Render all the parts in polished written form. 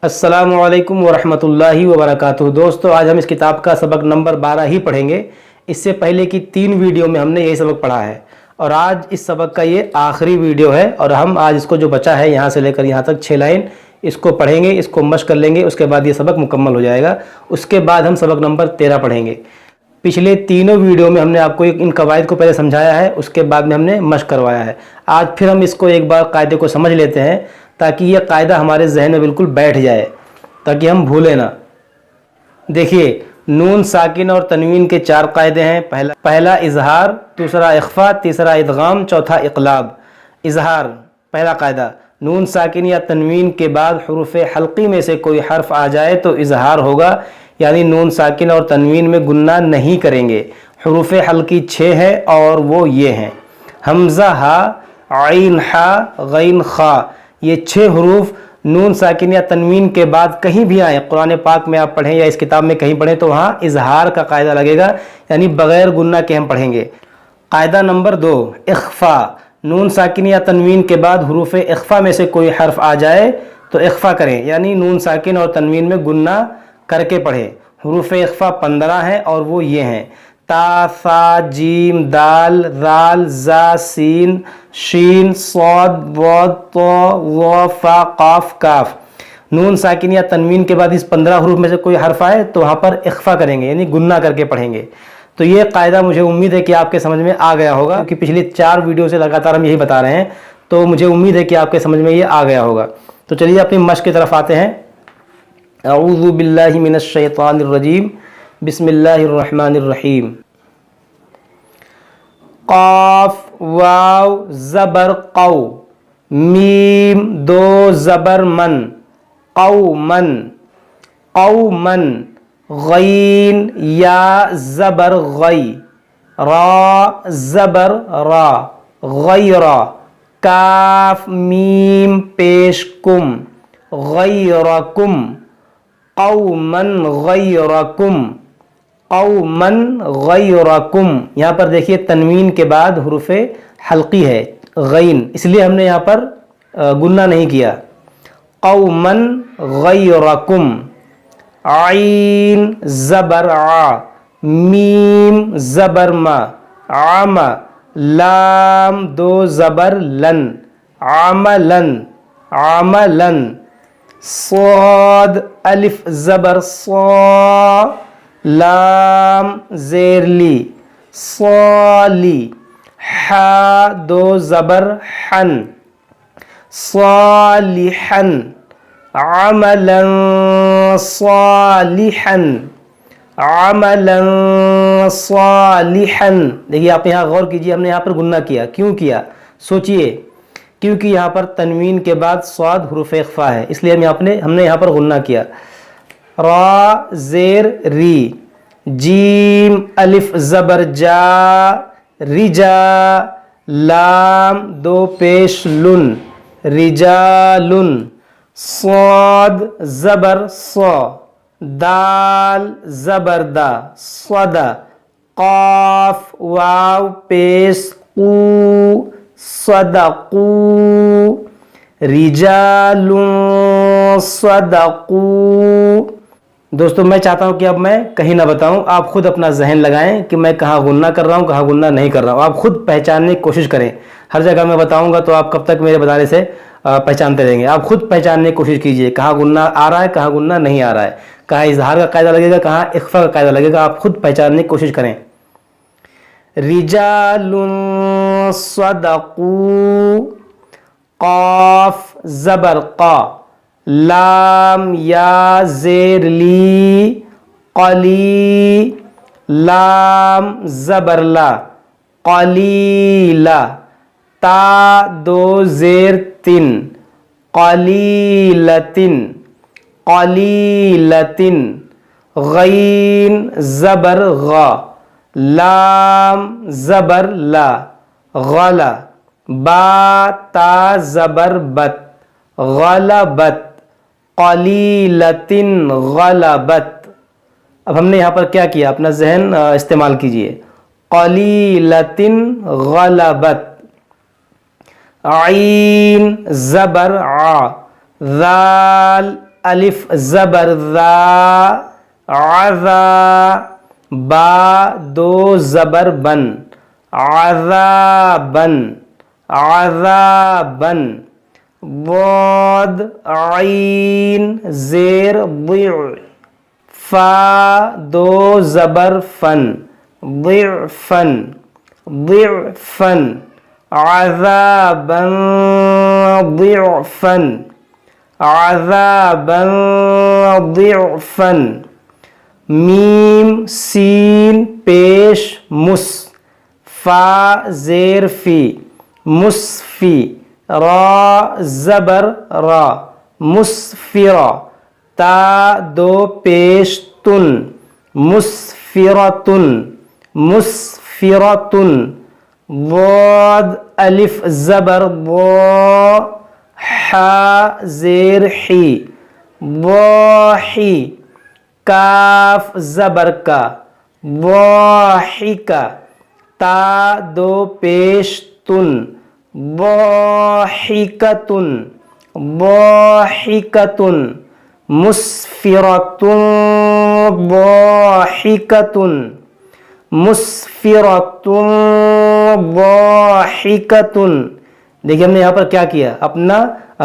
السلام علیکم ورحمۃ اللہ وبرکاتہ۔ دوستو، آج ہم اس کتاب کا سبق نمبر 12 ہی پڑھیں گے۔ اس سے پہلے کی 3 ویڈیو میں ہم نے یہی سبق پڑھا ہے اور آج اس سبق کا یہ آخری ویڈیو ہے، اور ہم آج اس کو جو بچا ہے یہاں سے لے کر یہاں تک 6 لائن اس کو پڑھیں گے، اس کو مشق کر لیں گے، اس کے بعد یہ سبق مکمل ہو جائے گا۔ اس کے بعد ہم سبق نمبر 13 پڑھیں گے۔ پچھلے تینوں ویڈیو میں ہم نے آپ کو ان قواعد کو پہلے سمجھایا ہے، اس کے بعد میں ہم نے مشق کروایا ہے۔ آج پھر ہم اس کو ایک بار قاعدے کو سمجھ لیتے ہیں تاکہ یہ قاعدہ ہمارے ذہن میں بالکل بیٹھ جائے، تاکہ ہم بھولیں نہ۔ دیکھیے، نون ساکن اور تنوین کے 4 قاعدے ہیں۔ پہلا اظہار، دوسرا اخفا، تیسرا ادغام، چوتھا اقلاب۔ اظہار، پہلا قاعدہ، نون ساکن یا تنوین کے بعد حروف حلقی میں سے کوئی حرف آ جائے تو اظہار ہوگا، یعنی نون ساکن اور تنوین میں گننا نہیں کریں گے۔ حروف حلقی 6 ہے اور وہ یہ ہیں: حمزہ ہا، عین ہا، غین خا۔ یہ 6 حروف نون ساکن یا تنوین کے بعد کہیں بھی آئیں، قرآن پاک میں آپ پڑھیں یا اس کتاب میں کہیں پڑھیں تو وہاں اظہار کا قاعدہ لگے گا، یعنی بغیر گننا کے ہم پڑھیں گے۔ قاعدہ نمبر 2، اخفا۔ نون ساکن یا تنوین کے بعد حروف اخفا میں سے کوئی حرف آ جائے تو اخفا کریں، یعنی نون ساکن اور تنوین میں گننا کر کے پڑھیں۔ حروف اخفا 15 ہیں اور وہ یہ ہیں: تا، ثا، جیم، دال، رال، زا، سین، شین، صاد، ضاد، طا، ظا، فا، قاف، کاف۔ نون ساکن یا تنوین کے بعد اس 15 حروف میں سے کوئی حرف آئے تو وہاں پر اخفا کریں گے، یعنی گننا کر کے پڑھیں گے۔ تو یہ قاعدہ مجھے امید ہے کہ آپ کے سمجھ میں آ گیا ہوگا، کیونکہ پچھلی 4 ویڈیو سے لگاتار ہم یہی بتا رہے ہیں، تو مجھے امید ہے کہ آپ کے سمجھ میں یہ آ گیا ہوگا۔ تو چلیے اپنی مشق کی طرف آتے ہیں۔ اعوذ باللہ من الشیطان الرجیم، بسم اللہ الرحمن الرحیم۔ قاف، واو زبر قو، میم 2 زبر من، قومن، قومن۔ غین یا زبر غی، را زبر را، غیرہ۔ کاف میم پیش کم، غیرکم، قومن غیرکم، قومن غیرکم۔ یہاں پر دیکھیے تنوین کے بعد حروف حلقی ہے غین، اس لیے ہم نے یہاں پر گننا نہیں کیا۔ قومن غیرکم۔ عین زبر ع، میم زبر ما، عم۔ لام 2 زبر لن، عملن، عملن۔ صاد الف زبر صا، لام زیر لی، صالی۔ حا 2 زبر حن، صالحن، عملا صالحا، عملا صالحا۔ دیکھیے آپ یہاں غور کیجئے، ہم نے یہاں پر گننا کیا، کیوں کیا؟ سوچئے، کیونکہ یہاں پر تنوین کے بعد صاد حروف اخفا ہے، اس لیے ہم نے یہاں پر گننا کیا۔ را زیر ری، جیم الف زبر جا، رجا۔ لام 2 پیش لن، رجالن۔ صاد زبر صا، دال زبر دا، صدا۔ قاف واو پیش قو، صدقو۔ رجال صدقو۔ دوستو، میں چاہتا ہوں کہ اب میں کہیں نہ بتاؤں، آپ خود اپنا ذہن لگائیں کہ میں کہاں گننا کر رہا ہوں، کہاں گننا نہیں کر رہا ہوں۔ آپ خود پہچاننے کی کوشش کریں، ہر جگہ میں بتاؤں گا تو آپ کب تک میرے بتانے سے پہچانتے رہیں گے؟ آپ خود پہچاننے کی کوشش کیجئے، کہاں گننا آ رہا ہے، کہاں گننا نہیں آ رہا ہے، کہاں اظہار کا قاعدہ لگے گا، کہاں اخفا کا قاعدہ لگے گا، آپ خود پہچاننے کی کوشش کریں۔ رجال صدقوا، قاف زبر قا، لام یا زیر لی، قلی۔ لام زبر لا، قلیلا۔ تا 2 زیر تن، قلیلتن، قلیلتن۔ غین زبر غا، لام زبر لا، غلا۔ با تا زبر بت، غلبت، قلیلتن غلبت۔ اب ہم نے یہاں پر کیا کیا؟ اپنا ذہن استعمال کیجئے۔ قلیلتن غلبت۔ عین زبر ع، ذال الف زبر ذا عذا با دو زبر بن عذابن عذابن ضاد عین زیر ضع فا دو زبر فن ضعفن ضعفن عذابا ضعفا عذابا ضعفا میم سین پیش مس فا زیر فی مصفی را زبر را مسفرا تا دو پیش تن مسفرتن مسفرتن ضاد الف زبر ضا حا زیر حی ضاحی کاف زبر کا ضاحکا تا دو پیش تن ضاحکتن ضاحکتن مسفرتن ضاحکتن مسفرتن ضاحکتن. دیکھیے ہم نے یہاں پر کیا کیا, اپنا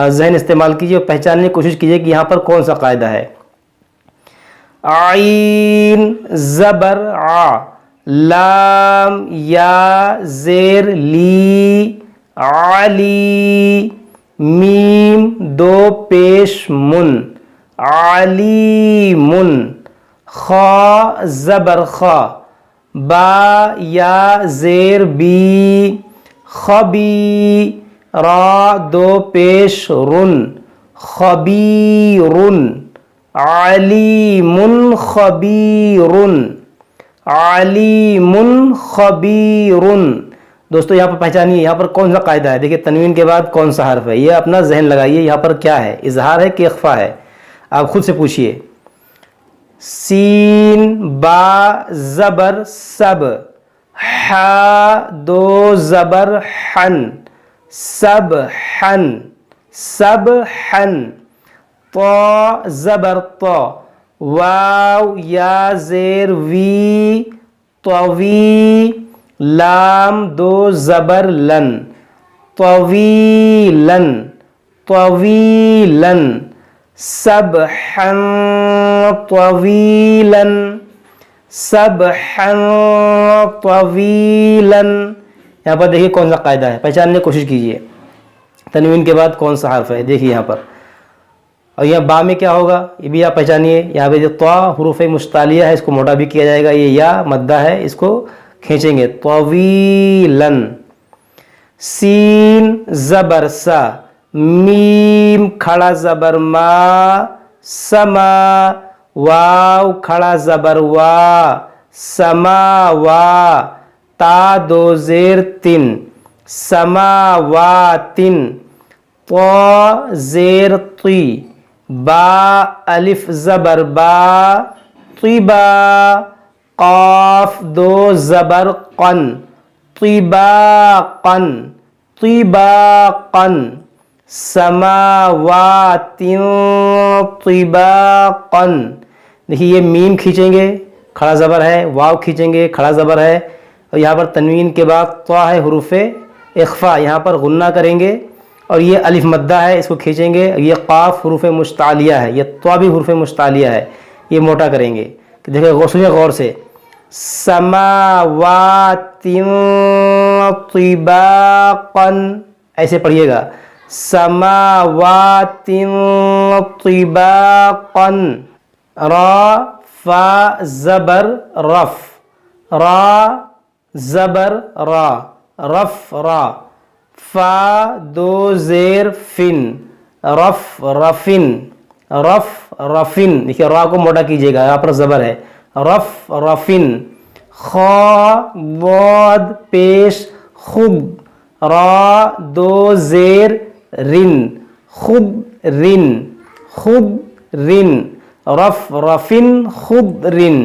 ذہن استعمال کیجیے اور پہچاننے کی کوشش کیجیے کہ یہاں پر کون سا قاعدہ ہے. عین زبر ع لام یا زیر لی علی میم دو پیش من علیمن خا زبر خا با یا زیر بی خبی را دو پیش رن خبیرن علیمن خبیرن علیمن خبیرن. دوستو یہاں پر پہچانیے یہاں پر کون سا قاعدہ ہے. دیکھیے تنوین کے بعد کون سا حرف ہے, یہ اپنا ذہن لگائیے یہاں پر کیا ہے, اظہار ہے کہ اخفا ہے, آپ خود سے پوچھئے. سین با زبر سب حا دو زبر حن سب حن سب حن طا زبر طا واو یا زیر وی طوی لام دو زبر لن طویلن طویلن سبحا طویلن سبحا طویلن. یہاں پر دیکھیے کون سا قاعدہ ہے, پہچاننے کی کوشش کیجیے. تنوین کے بعد کون سا حرف ہے دیکھیے یہاں پر, اور یہاں با میں کیا ہوگا یہ بھی آپ پہچانیے. یہاں پہ جو طا حروف مستعلیہ ہے اس کو موٹا بھی کیا جائے گا, یہ یا مدہ ہے اس کو کھینچیں گے طویلن. سین زبر سا میم کھڑا زبر ما سما واو کھڑا زبر وا سما وا تا دو زیر تن سماواتن طا زیر طی با الف زبر با طیبا قاف دو زبر قن طیباقن طیباقن سماوات طیباقن. دیکھیے یہ میم کھینچیں گے کھڑا زبر ہے, واو کھینچیں گے کھڑا زبر ہے, اور یہاں پر تنوین کے بعد طا ہے حروف اخفا, یہاں پر غنہ کریں گے اور یہ الف مدہ ہے اس کو کھینچیں گے. یہ قاف حروف مستعلیہ ہے, یہ طا بھی حروف مستعلیہ ہے, یہ موٹا کریں گے. دیکھیں سنیں غور سے, سماوات طباقن ایسے پڑھیے گا, سماوات طباقن. را فا زبر رف را زبر را رف را فا دو زیر فن رف رفن رف رفن. دیکھیے را کو موٹا کیجیے گا, یہاں پر زبر ہے رف رفن. خا ضاد پیش خب را دو زیر رن خب رن خب رن رف رفن خب رن.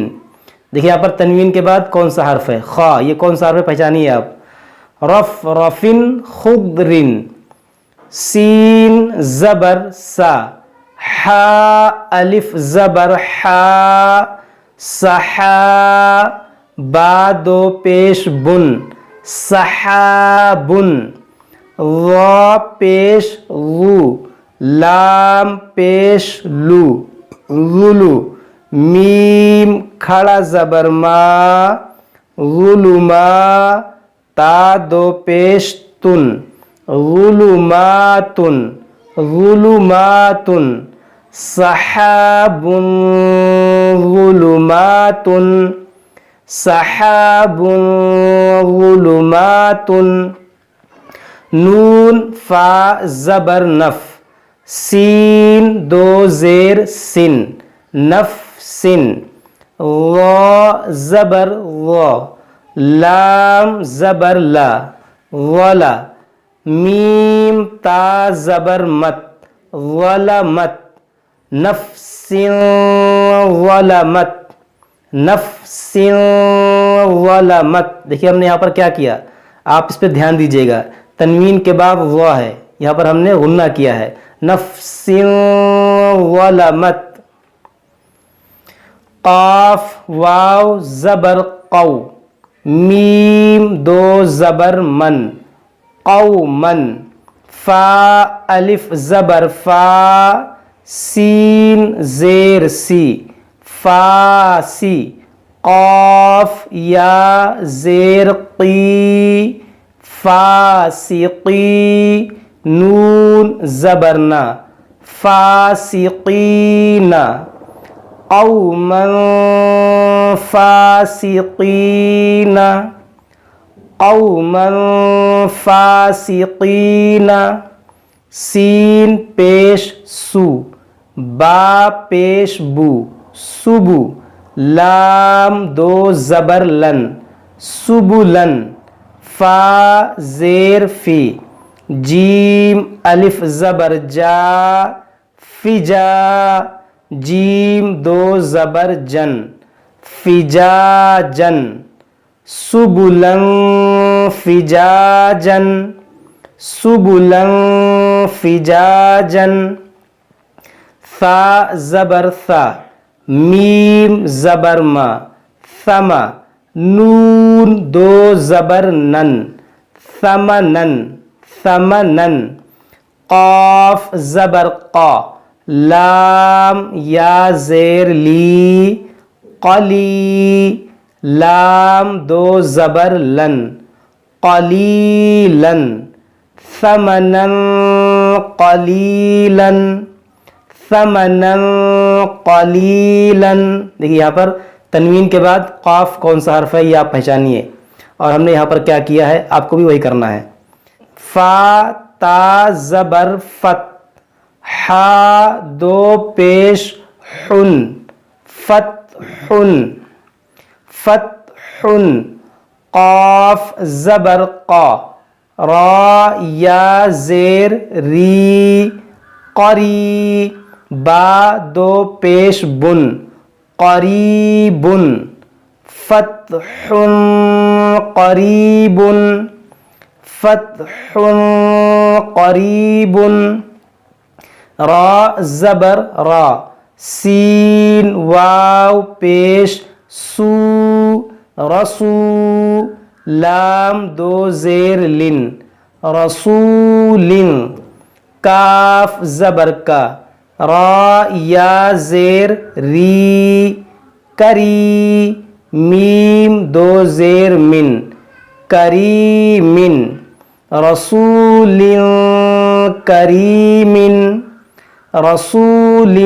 دیکھیے یہاں پر تنوین کے بعد کون سا حرف ہے, خا, یہ کون سا حرف ہے پہچانیے آپ, رف رفن خب رن. سین زبر سا ہا الف زبر ہا صحا با دو پیش بن صحابن وا پیش غو لام پیش لو غلو میم کھڑا زبر ما غلما تا دو پیش تن غلماتن غلماتن سحاب غلمات سحاب غلمات نون فا زبر نف سین دو زیر سن نف سن غا زبر غا لام زبر لا غلا میم تا زبر مت غلمت نفس غلمت نفس غلمت. دیکھیے ہم نے یہاں پر کیا کیا, آپ اس پہ دھیان دیجیے گا, تنوین کے بعد وا ہے, یہاں پر ہم نے غنہ کیا ہے. نفس غلمت. قاف واو زبر قو میم دو زبر من قومن فا الف زبر فا سین زیر سی فاسی قاف یا زیر قی فاسقی نون زبرنا فاسقین قوما فاسقین قوما فاسقین. سین پیش سو با پیش بو سبو لام دو زبر لن سبلن فا زیر فی جیم الف زبر جا فجا جیم دو زبر جن فجاجن سبلن فجاجن سبلن فجاجن. ثا زبر ثا میم زبر ما ثما نون دو زبر نن ثمنن ثمنن. قاف زبر قا لام یا زیر لی قلی لام دو زبر لن قلیلن ثمنا قلیلا ثمنا قلیلا. دیکھیے یہاں پر تنوین کے بعد قاف کون سا حرف ہے یہ آپ پہچانیے, اور ہم نے یہاں پر کیا کیا ہے آپ کو بھی وہی کرنا ہے. فا تا زبر فت ہا دو پیش حن فتحن فتحن. قاف زبر قا را یا زیر ری قری با دو پیش بن قریبن فتح قریب فتح قریب. را زبر را سین واو پیش سو رسو لام دو زیر لن رسولن. کاف زبر کا را یا زیر ری کری میم دو زیر من کریمن رسول کریمن رسول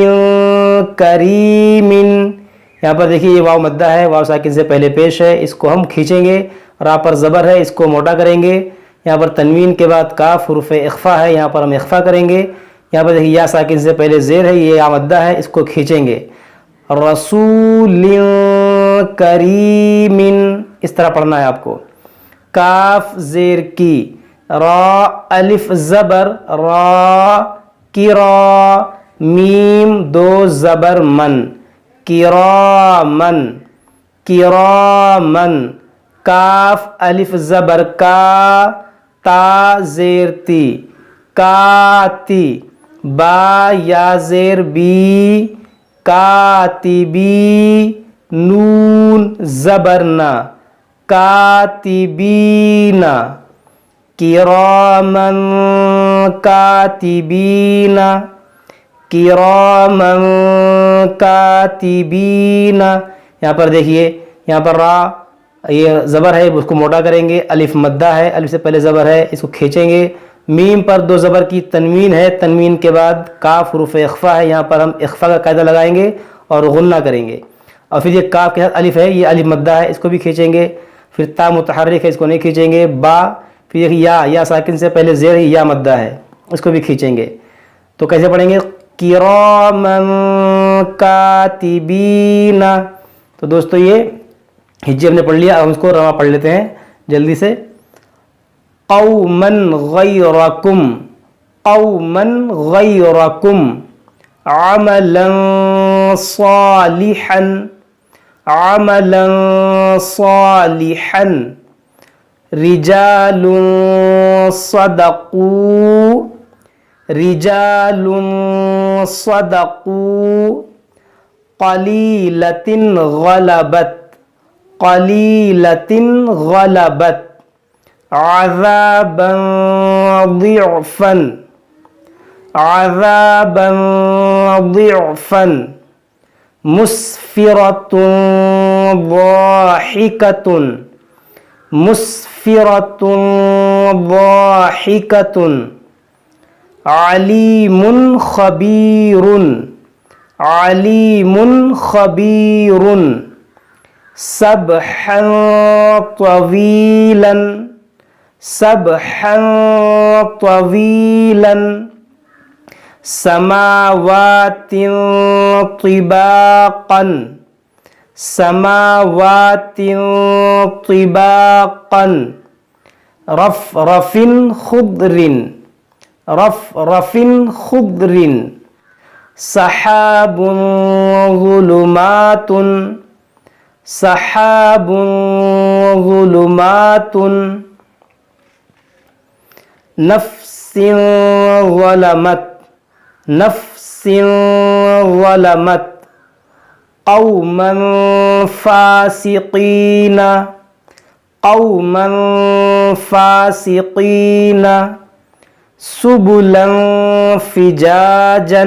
کریمن. یہاں پر دیکھیے یہ واو مدہ ہے, واو ساکن سے پہلے پیش ہے, اس کو ہم کھینچیں گے. را پر زبر ہے, اس کو موٹا کریں گے. یہاں پر تنوین کے بعد کاف حرف اخفا ہے, یہاں پر ہم اخفا کریں گے. یہاں پر دیکھیے یا ساکن سے پہلے زیر ہے, یہ مدہ ہے, اس کو کھینچیں گے. رسول کریمن اس طرح پڑھنا ہے آپ کو. کاف زیر کی را الف زبر را کرا میم دو زبر من کرامن کرامن. کاف الف زبر کا تا زیر تی کاتی با یا زیر بی، کاتبی نون زبرنا، کاتبین، کرامن کاتبین، کرامن کاتبین. یہاں پر دیکھیے، یہاں پر را یہ زبر ہے، اس کو موٹا کریں گے. الف مدہ ہے، الف سے پہلے زبر ہے، اس کو کھینچیں گے. میم پر دو زبر کی تنوین ہے، تنوین کے بعد کاف حروف اخفا ہے، یہاں پر ہم اخفا کا قاعدہ لگائیں گے اور غنہ کریں گے. اور پھر یہ کاف کے ساتھ الف ہے، یہ الف مدہ ہے، اس کو بھی کھینچیں گے. پھر تا متحرک ہے، اس کو نہیں کھینچیں گے. با، پھر یہ یا ساکن سے پہلے زیر یا مدہ ہے، اس کو بھی کھینچیں گے. تو کیسے پڑھیں گے؟ کرامن کاتبین. تو دوستو یہ ہجے ہم نے پڑھ لیا. اب ہم اس کو رواں پڑھ لیتے ہیں جلدی سے. قومن غیرکم، قومن غیرکم، عملا صالحا، عملا صالحا، رجال صدقوا، رجال صدقوا، قلیلۃ غلبت، قلیلۃ غلبت، عذابا ضعفا، عذابا ضعفا، مسفرۃ ضاحکۃ، مسفرۃ ضاحکۃ، علیم خبیر، علیم خبیر، سبحا طویلا، سبحا طویلا، سماوات طباقا، سماوات طباقا، رفرف خضر، رفرف خضر، سحاب ظلمات، سحاب ظلمات، نفس ظلمت، نفس ظلمت، قوما فاسقین، قوما فاسقین، سبلا فجاجا،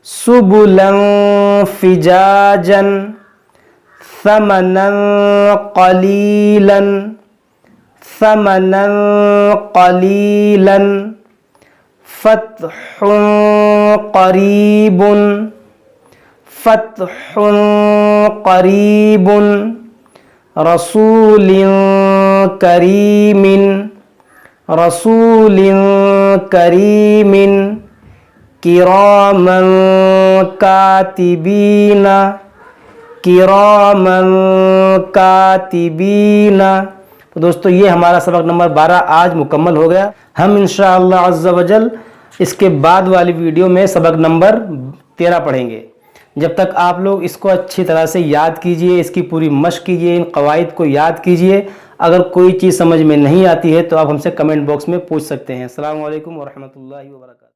سبلا فجاجا، ثمنا قلیلا، ثمنا قلیلا، فتح قریب، فتح قریب، رسول کریم، رسول کریم، کراما کاتبین، کراما کاتبین. تو دوستو یہ ہمارا سبق نمبر 12 آج مکمل ہو گیا. ہم انشاءاللہ عز و جل اس کے بعد والی ویڈیو میں سبق نمبر 13 پڑھیں گے. جب تک آپ لوگ اس کو اچھی طرح سے یاد کیجئے، اس کی پوری مشق کیجئے، ان قواعد کو یاد کیجئے. اگر کوئی چیز سمجھ میں نہیں آتی ہے تو آپ ہم سے کمنٹ باکس میں پوچھ سکتے ہیں. السلام علیکم ورحمۃ اللہ وبرکاتہ.